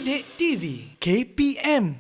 Didik TV KPM.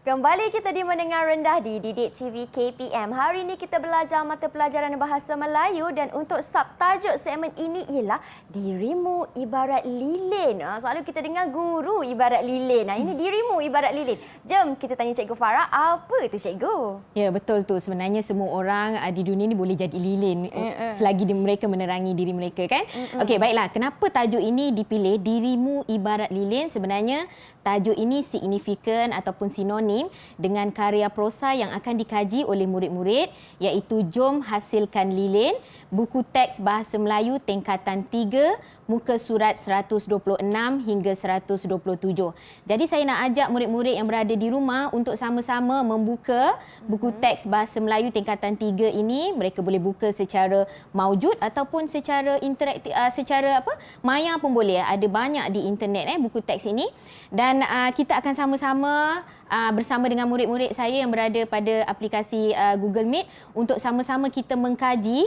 Kembali kita di Mendengar Rendah di Didik TV KPM. Hari ini kita belajar mata pelajaran Bahasa Melayu dan untuk subtajuk segmen ini ialah Dirimu Ibarat Lilin. Selalu kita dengar guru ibarat lilin. Ini dirimu ibarat lilin. Jom kita tanya Cikgu Farah, apa itu Cikgu? Ya, betul tu. Sebenarnya semua orang di dunia ni boleh jadi lilin selagi mereka menerangi diri mereka, kan? Okey, baiklah. Kenapa tajuk ini dipilih Dirimu Ibarat Lilin? Sebenarnya tajuk ini signifikan ataupun sinonim dengan karya prosa yang akan dikaji oleh murid-murid, iaitu Jom Hasilkan Lilin, buku teks Bahasa Melayu tingkatan 3, muka surat 126 hingga 127. Jadi saya nak ajak murid-murid yang berada di rumah untuk sama-sama membuka buku teks Bahasa Melayu tingkatan 3 ini. Mereka boleh buka secara maujud ataupun secara interaktif, secara maya pun boleh. Ada banyak di internet buku teks ini. Dan kita akan sama-sama bersama dengan murid-murid saya yang berada pada aplikasi Google Meet untuk sama-sama kita mengkaji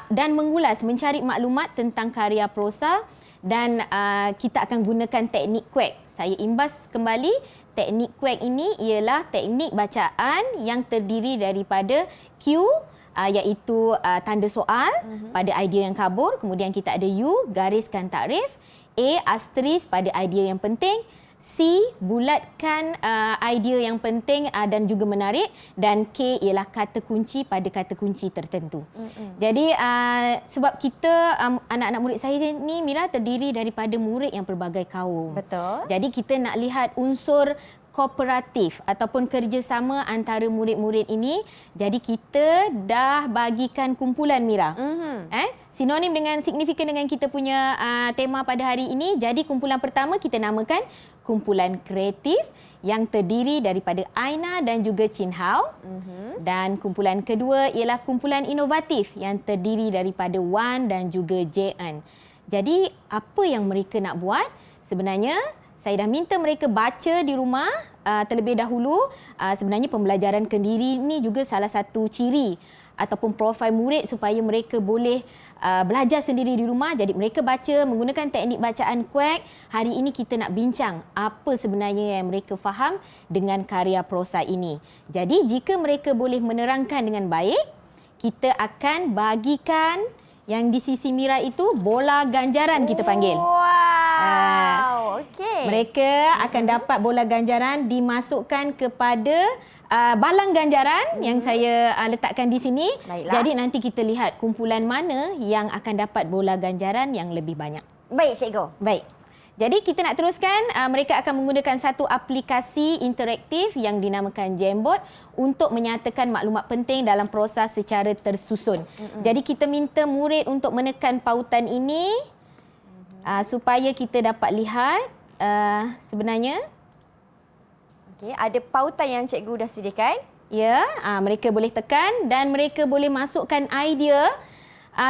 dan mengulas, mencari maklumat tentang karya prosa dan kita akan gunakan teknik quack. Saya imbas kembali, teknik quack ini ialah teknik bacaan yang terdiri daripada Q iaitu tanda soal pada idea yang kabur, kemudian kita ada U, gariskan takrif, A, asteris pada idea yang penting, C, bulatkan idea yang penting dan juga menarik, dan K ialah kata kunci pada kata kunci tertentu. Jadi sebab kita anak-anak murid saya ni, Mira, terdiri daripada murid yang pelbagai kaum. Betul. Jadi kita nak lihat unsur kooperatif ataupun kerjasama antara murid-murid ini. Jadi kita dah bagikan kumpulan, Mira. Sinonim dengan signifikan dengan kita punya tema pada hari ini. Jadi kumpulan pertama kita namakan kumpulan kreatif yang terdiri daripada Aina dan juga Chin Hao. Dan kumpulan kedua ialah kumpulan inovatif yang terdiri daripada Wan dan juga Jean. Jadi apa yang mereka nak buat? Sebenarnya saya dah minta mereka baca di rumah terlebih dahulu. Sebenarnya pembelajaran kendiri ini juga salah satu ciri ataupun profil murid supaya mereka boleh belajar sendiri di rumah. Jadi mereka baca menggunakan teknik bacaan quack. Hari ini kita nak bincang apa sebenarnya yang mereka faham dengan karya prosa ini. Jadi jika mereka boleh menerangkan dengan baik, kita akan bagikan yang di sisi Mira itu bola ganjaran kita panggil. Wow, okey. Mereka akan dapat bola ganjaran dimasukkan kepada balang ganjaran yang saya letakkan di sini. Baiklah. Jadi nanti kita lihat kumpulan mana yang akan dapat bola ganjaran yang lebih banyak. Baik, Cikgu. Baik. Jadi kita nak teruskan, mereka akan menggunakan satu aplikasi interaktif yang dinamakan Jamboard untuk menyatakan maklumat penting dalam proses secara tersusun. Jadi kita minta murid untuk menekan pautan ini supaya kita dapat lihat sebenarnya. Okey, ada pautan yang Cikgu dah sediakan. Ya, mereka boleh tekan dan mereka boleh masukkan idea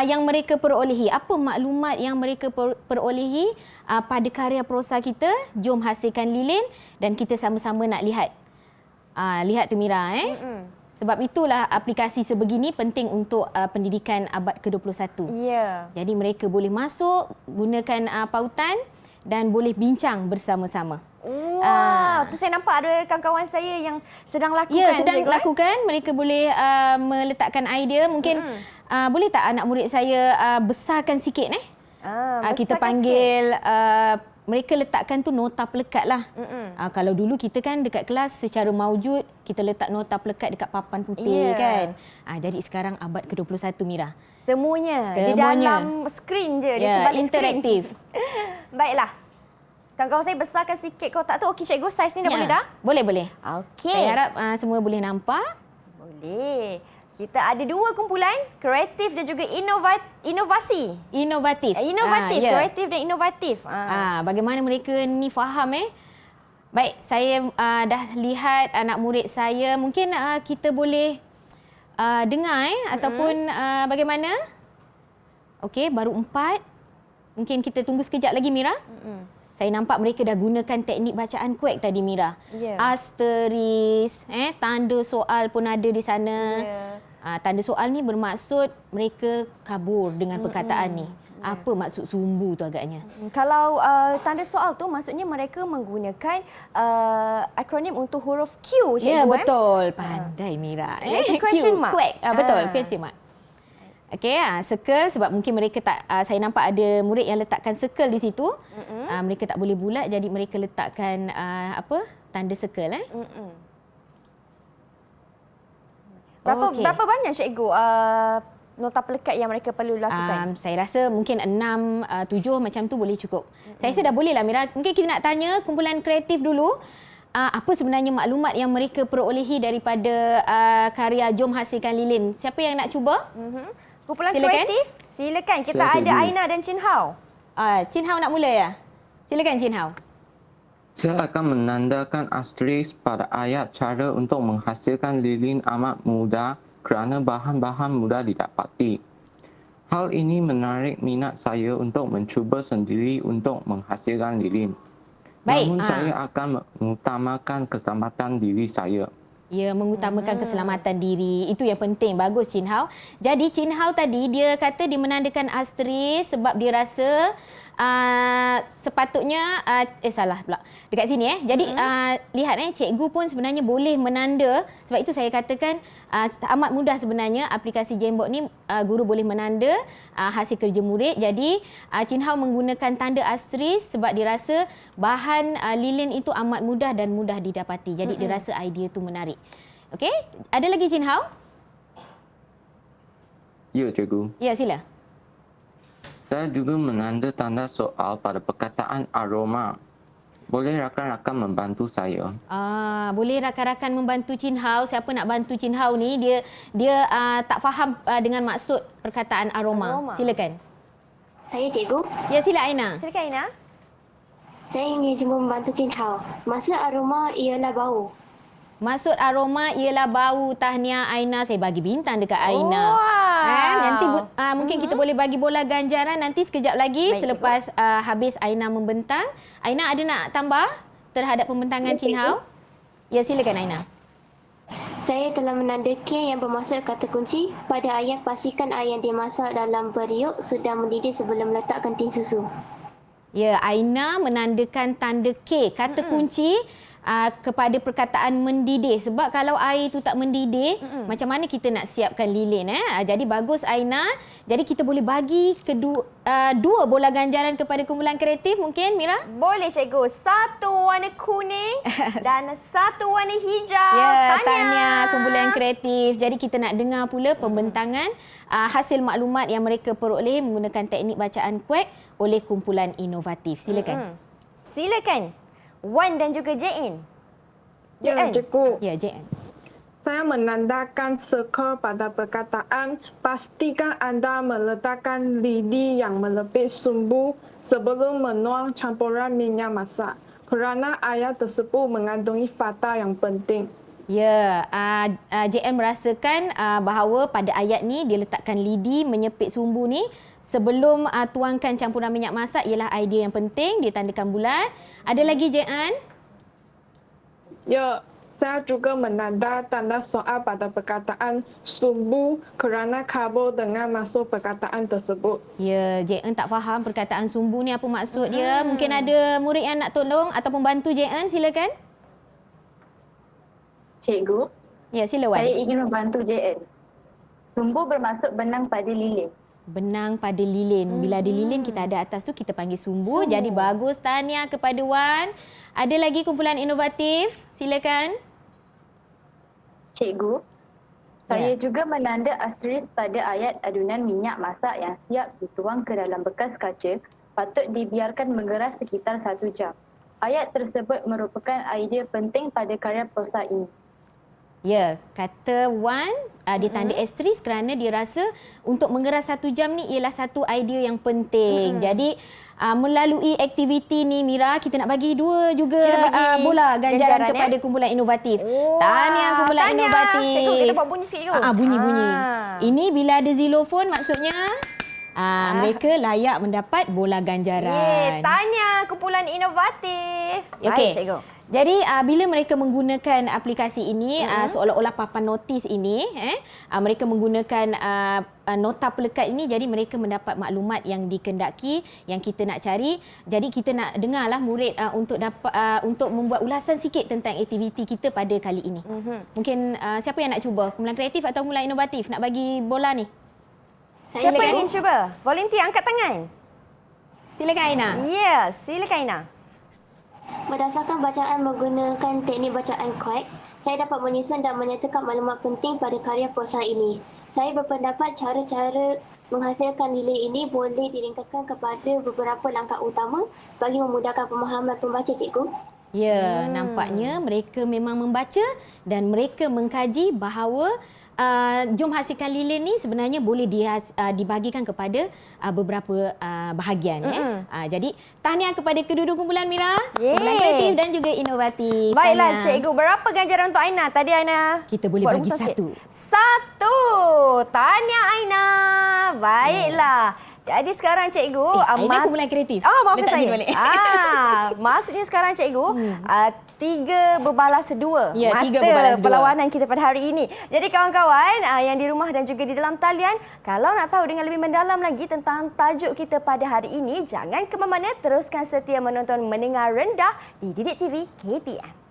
yang mereka perolehi. Apa maklumat yang mereka perolehi pada karya prosa kita, Jom Hasilkan Lilin, dan kita sama-sama nak lihat. Lihat tu, Mira. Sebab itulah aplikasi sebegini penting untuk pendidikan abad ke-21. Ya. Jadi mereka boleh masuk, gunakan pautan dan boleh bincang bersama-sama. Wow, tu saya nampak ada kawan-kawan saya yang sedang lakukan. Ya, sedang Cikgu, lakukan. Mereka boleh meletakkan idea. Mungkin boleh tak anak murid saya besarkan sikit kita panggil mereka letakkan tu nota pelekat lah. Kalau dulu kita kan dekat kelas secara maujud kita letak nota pelekat dekat papan putih kan. Jadi sekarang abad ke-21, Mira. Semuanya di dalam skrin je, di sebalik interaktif. Baiklah. Kawan-kawan saya besarkan sikit kotak tu. Okey, Cikgu, saiz ni dah boleh dah? Boleh. Okey. Saya harap semua boleh nampak. Boleh. Kita ada dua kumpulan, kreatif dan juga inovasi. Inovatif. Kreatif dan inovatif. Bagaimana mereka ni faham Baik, saya dah lihat anak murid saya. Mungkin kita boleh dengar ataupun bagaimana? Okey, baru 4. Mungkin kita tunggu sekejap lagi, Mira. Saya nampak mereka dah gunakan teknik bacaan quack tadi, Mira. Asteris, tanda soal pun ada di sana. Tanda soal ni bermaksud mereka kabur dengan perkataan ni. Apa maksud sumbu tu agaknya? Kalau tanda soal tu maksudnya mereka menggunakan akronim untuk huruf Q, cikgu. Ya, betul. Pandai Mira. Iaitu question mark. Quack. Betul, question mark. Okey, circle sebab mungkin mereka tak, saya nampak ada murid yang letakkan circle di situ. Mereka tak boleh bulat, jadi mereka letakkan tanda circle. Berapa banyak cikgu nota pelekat yang mereka perlu lakukan? Saya rasa mungkin 6, 7 macam tu boleh cukup. Saya rasa dah boleh lah Mira. Mungkin kita nak tanya kumpulan kreatif dulu. Apa sebenarnya maklumat yang mereka perolehi daripada karya Jom Hasilkan Lilin? Siapa yang nak cuba? Kumpulan Silakan. kreatif, silakan. Kita ada Aina dan Chin Hao. Chin Hao nak mula ya? Silakan Chin Hao. Saya akan menandakan asterisk pada ayat cara untuk menghasilkan lilin amat mudah kerana bahan-bahan mudah didapati. Hal ini menarik minat saya untuk mencuba sendiri untuk menghasilkan lilin. Baik, Namun saya akan mengutamakan keselamatan diri saya. Ya, mengutamakan keselamatan diri. Itu yang penting. Bagus Chin Hao. Jadi Chin Hao tadi dia kata dia menandakan asterisk sebab dia rasa sepatutnya salah pula dekat sini Jadi lihat cikgu pun sebenarnya boleh menanda, sebab itu saya katakan amat mudah sebenarnya aplikasi Jamboard ni, guru boleh menanda hasil kerja murid. Jadi Chin Hao menggunakan tanda asterisk sebab dia rasa bahan lilin itu amat mudah dan mudah didapati. Jadi dia rasa idea tu menarik. Okey, ada lagi Chin Hao? Ya, cikgu. Ya, sila. Saya juga menanda tanda soal pada perkataan aroma. Boleh rakan-rakan membantu saya? Boleh rakan-rakan membantu Chin Hao. Siapa nak bantu Chin Hao ni? Dia tak faham dengan maksud perkataan aroma. Silakan. Saya cikgu. Ya, sila Aina. Silakan Aina. Saya ingin cuba membantu Chin Hao. Maksud aroma ialah bau. Maksud aroma ialah bau. Tahniah Aina. Saya bagi bintang dekat Aina. Nanti mungkin kita boleh bagi bola ganjaran nanti sekejap lagi. Baik, selepas habis Aina membentang. Aina ada nak tambah terhadap pembentangan Chin Hao? Ya, silakan Aina. Saya telah menanda K yang bermaksud kata kunci. Pada ayat pastikan air yang dimasak dalam periuk sudah mendidih sebelum meletakkan tin susu. Ya, Aina menandakan tanda K, kata kunci kepada perkataan mendidih. Sebab kalau air itu tak mendidih, macam mana kita nak siapkan lilin? Jadi bagus Aina. Jadi kita boleh bagi dua bola ganjaran kepada kumpulan kreatif mungkin, Mira? Boleh cikgu. Satu warna kuning dan satu warna hijau. Ya, tahniah kumpulan kreatif. Jadi kita nak dengar pula pembentangan hasil maklumat yang mereka peroleh menggunakan teknik bacaan quack oleh kumpulan inovatif. Silakan. Silakan. Wan dan juga JN. Ya, cikgu. Ya, JN. Saya menandakan circle pada perkataan pastikan anda meletakkan lidi yang melebih sumbu sebelum menuang campuran minyak masak kerana ayat tersebut mengandungi fakta yang penting. Ya, JN merasakan bahawa pada ayat ni dia letakkan lidi menyepit sumbu ni sebelum tuangkan campuran minyak masak ialah idea yang penting. Dia tandakan bulat. Ada lagi JN? Ya, saya juga menanda tanda soal pada perkataan sumbu kerana kabur dengan masuk perkataan tersebut. Ya, JN tak faham perkataan sumbu ni apa maksud dia. Mungkin ada murid yang nak tolong ataupun bantu JN, silakan. Cikgu, Ya, sila Wan. saya ingin membantu JN. Sumbu bermaksud benang pada lilin. Benang pada lilin. Bila ada lilin kita ada atas tu kita panggil sumbu. Jadi bagus, tahniah kepada Wan. Ada lagi kumpulan inovatif? Silakan. Cikgu, saya juga menanda asterisk pada ayat adunan minyak masak yang siap dituang ke dalam bekas kaca patut dibiarkan mengeras sekitar 1 jam. Ayat tersebut merupakan idea penting pada karya prosa ini. Ya, kata Wan, dia tanda asterisk kerana dia rasa untuk mengeras 1 jam ni ialah satu idea yang penting. Jadi, melalui aktiviti ni Mira, kita nak bagi dua juga bola ganjaran kepada kumpulan inovatif. Tahniah kumpulan inovatif. Cikgu, kita buat bunyi sikit cikgu. Bunyi-bunyi. Ini bila ada xylophone maksudnya Mereka layak mendapat bola ganjaran. Tanya kumpulan inovatif. Okey. Baik, cikgu. Jadi bila mereka menggunakan aplikasi ini seolah-olah papan notis ini mereka menggunakan nota pelekat ini, jadi mereka mendapat maklumat yang dikendaki yang kita nak cari. Jadi kita nak dengarlah murid untuk dapat untuk membuat ulasan sikit tentang aktiviti kita pada kali ini. Mungkin siapa yang nak cuba? Kumpulan kreatif atau kumpulan inovatif nak bagi bola ni? Siapa yang ingin cuba? Volunteer angkat tangan. Silakan Aina. Ya, silakan Aina. Berdasarkan bacaan menggunakan teknik bacaan quack, saya dapat menyusun dan menyatakan maklumat penting pada karya prosa ini. Saya berpendapat cara-cara menghasilkan nilai ini boleh diringkaskan kepada beberapa langkah utama bagi memudahkan pemahaman pembaca, cikgu. Ya, nampaknya mereka memang membaca dan mereka mengkaji bahawa jom hasilkan lilin ni sebenarnya boleh dibahagikan kepada beberapa bahagian. Jadi, tahniah kepada kedua-dua kumpulan Mira, kumpulan kreatif dan juga inovatif. Baiklah, cikgu. Berapa ganjaran untuk Aina? Tadi Aina kita boleh buat bagi rumusan sikit. 1. Tahniah Aina. Baiklah. Jadi sekarang cikgu Aina kumpulan kreatif. maafkan Letak saya. sini balik. Maksudnya sekarang cikgu 3 berbalas 2 Ya, mata 3 berbalas 2. perlawanan kita pada hari ini. Jadi kawan-kawan yang di rumah dan juga di dalam talian, kalau nak tahu dengan lebih mendalam lagi tentang tajuk kita pada hari ini, jangan ke mana-mana, teruskan setia menonton Mendengar Rendah di Didik TV KPM.